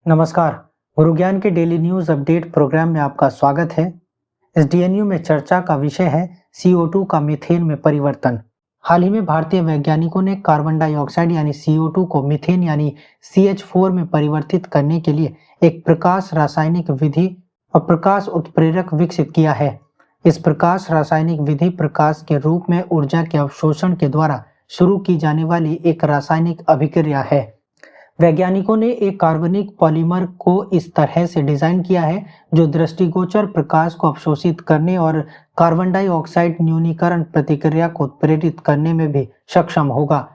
नमस्कार। गुरु ज्ञान के डेली न्यूज अपडेट प्रोग्राम में आपका स्वागत है। इस डीएनयू में चर्चा का विषय है CO2 का मीथेन में परिवर्तन। हाल ही में भारतीय वैज्ञानिकों ने कार्बन डाइऑक्साइड यानी CO2 को मीथेन यानी CH4 में परिवर्तित करने के लिए एक प्रकाश रासायनिक विधि और प्रकाश उत्प्रेरक विकसित किया है। इस प्रकाश रासायनिक विधि प्रकाश के रूप में ऊर्जा के अवशोषण के द्वारा शुरू की जाने वाली एक रासायनिक अभिक्रिया है। वैज्ञानिकों ने एक कार्बनिक पॉलीमर को इस तरह से डिजाइन किया है जो दृष्टिगोचर प्रकाश को अवशोषित करने और कार्बन डाइऑक्साइड न्यूनीकरण प्रतिक्रिया को उत्प्रेरित करने में भी सक्षम होगा।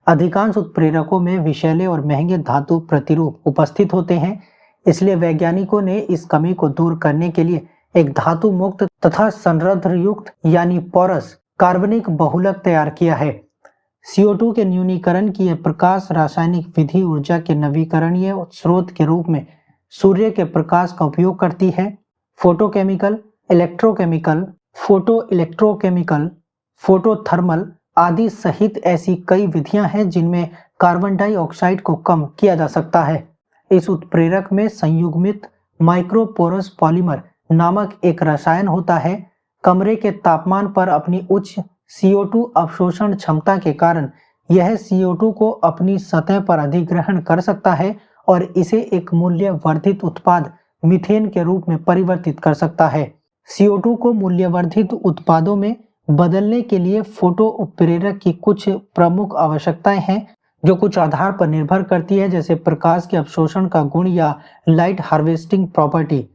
अधिकांश उत्प्रेरकों में विषैले और महंगे धातु प्रतिरूप उपस्थित होते हैं, इसलिए वैज्ञानिकों ने इस कमी को दूर करने के लिए एक धातु मुक्त तथा संरद्र युक्त यानी पोरस कार्बनिक बहुलक तैयार किया है। CO2 के न्यूनीकरण की यह प्रकाश रासायनिक विधि ऊर्जा के नवीकरणीय स्रोत के रूप में सूर्य के प्रकाश का उपयोग करती है। Photochemical, electrochemical, photo electrochemical, photothermal आदि सहित ऐसी कई विधियां हैं जिनमें कार्बन डाइऑक्साइड को कम किया जा सकता है। इस उत्प्रेरक में संयुग्मित माइक्रोपोरस पॉलीमर नामक एक रसायन होता है। कमरे के तापमान पर अपनी उच्च CO2 अवशोषण क्षमता के कारण यह CO2 को अपनी सतह पर अधिग्रहण कर सकता है और इसे एक मूल्य वर्धित उत्पाद मीथेन के रूप में परिवर्तित कर सकता है। CO2 को मूल्यवर्धित उत्पादों में बदलने के लिए फोटो उत्प्रेरक की कुछ प्रमुख आवश्यकताएं हैं जो कुछ आधार पर निर्भर करती है, जैसे प्रकाश के अवशोषण का गुण या लाइट हार्वेस्टिंग प्रॉपर्टी।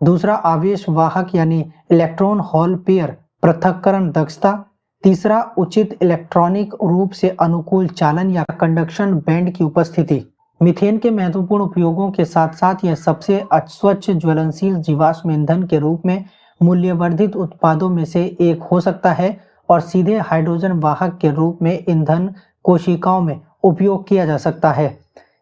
दूसरा, आवेश वाहक यानी इलेक्ट्रॉन होल पेयर पृथक्करण दक्षता। तीसरा, उचित इलेक्ट्रॉनिक रूप से अनुकूल चालन या कंडक्शन बैंड की उपस्थिति। मीथेन के महत्वपूर्ण उपयोगों के साथ साथ यह सबसे स्वच्छ ज्वलनशील जीवाश्म ईंधन के रूप में मूल्यवर्धित उत्पादों में से एक हो सकता है और सीधे हाइड्रोजन वाहक के रूप में ईंधन कोशिकाओं में उपयोग किया जा सकता है।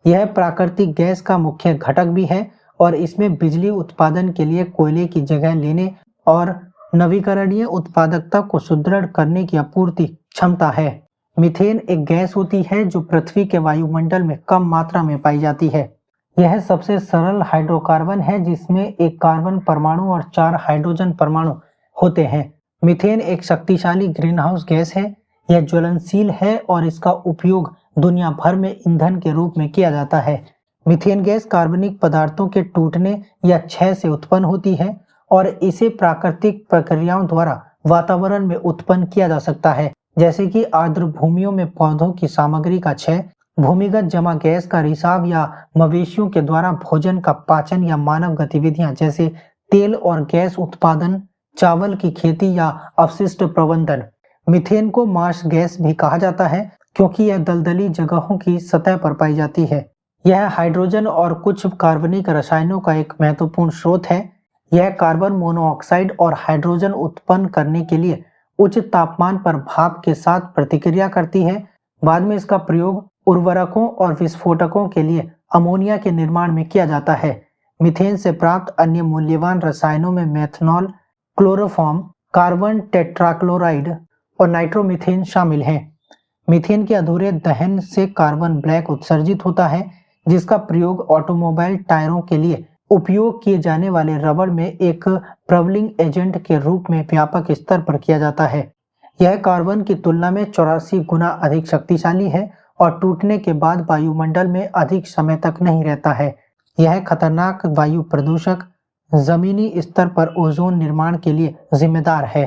यह प्राकृतिक गैस का मुख्य घटक भी है और इसमें बिजली उत्पादन के लिए कोयले की जगह लेने और नवीकरणीय उत्पादकता को सुदृढ़ करने की अपूर्ति क्षमता है। मीथेन एक गैस होती है जो पृथ्वी के वायुमंडल में कम मात्रा में पाई जाती है। यह सबसे सरल हाइड्रोकार्बन है जिसमें एक कार्बन परमाणु और 4 हाइड्रोजन परमाणु होते हैं। मीथेन एक शक्तिशाली ग्रीनहाउस गैस है। यह ज्वलनशील है और इसका उपयोग दुनिया भर में ईंधन के रूप में किया जाता है। मीथेन गैस कार्बनिक पदार्थों के टूटने या क्षय से उत्पन्न होती है और इसे प्राकृतिक प्रक्रियाओं द्वारा वातावरण में उत्पन्न किया जा सकता है, जैसे कि आर्द्र भूमियों में पौधों की सामग्री का क्षय, भूमिगत जमा गैस का रिसाव या मवेशियों के द्वारा भोजन का पाचन या मानव गतिविधियां जैसे तेल और गैस उत्पादन, चावल की खेती या अपशिष्ट प्रबंधन। मीथेन को मार्स गैस भी कहा जाता है क्योंकि यह दलदली जगहों की सतह पर पाई जाती है। यह हाइड्रोजन और कुछ कार्बनिक रसायनों का एक महत्वपूर्ण स्रोत है। यह कार्बन मोनोऑक्साइड और हाइड्रोजन उत्पन्न करने के लिए उच्च तापमान पर भाप के साथ प्रतिक्रिया करती है। बाद में इसका प्रयोग उर्वरकों और विस्फोटकों के लिए अमोनिया के निर्माण में किया जाता है। मीथेन से प्राप्त अन्य मूल्यवान रसायनों में मेथनॉल, क्लोरोफॉर्म, कार्बन टेट्राक्लोराइड और नाइट्रोमीथेन शामिल हैं। मीथेन के अधूरे दहन से कार्बन ब्लैक उत्सर्जित होता है जिसका प्रयोग ऑटोमोबाइल टायरों के लिए उपयोग किए जाने वाले रबड़ में एक प्रबलिंग एजेंट के रूप में व्यापक स्तर पर किया जाता है। यह कार्बन की तुलना में 84 गुना अधिक शक्तिशाली है और टूटने के बाद वायुमंडल में अधिक समय तक नहीं रहता है। यह खतरनाक वायु प्रदूषक जमीनी स्तर पर ओजोन निर्माण के लिए जिम्मेदार है।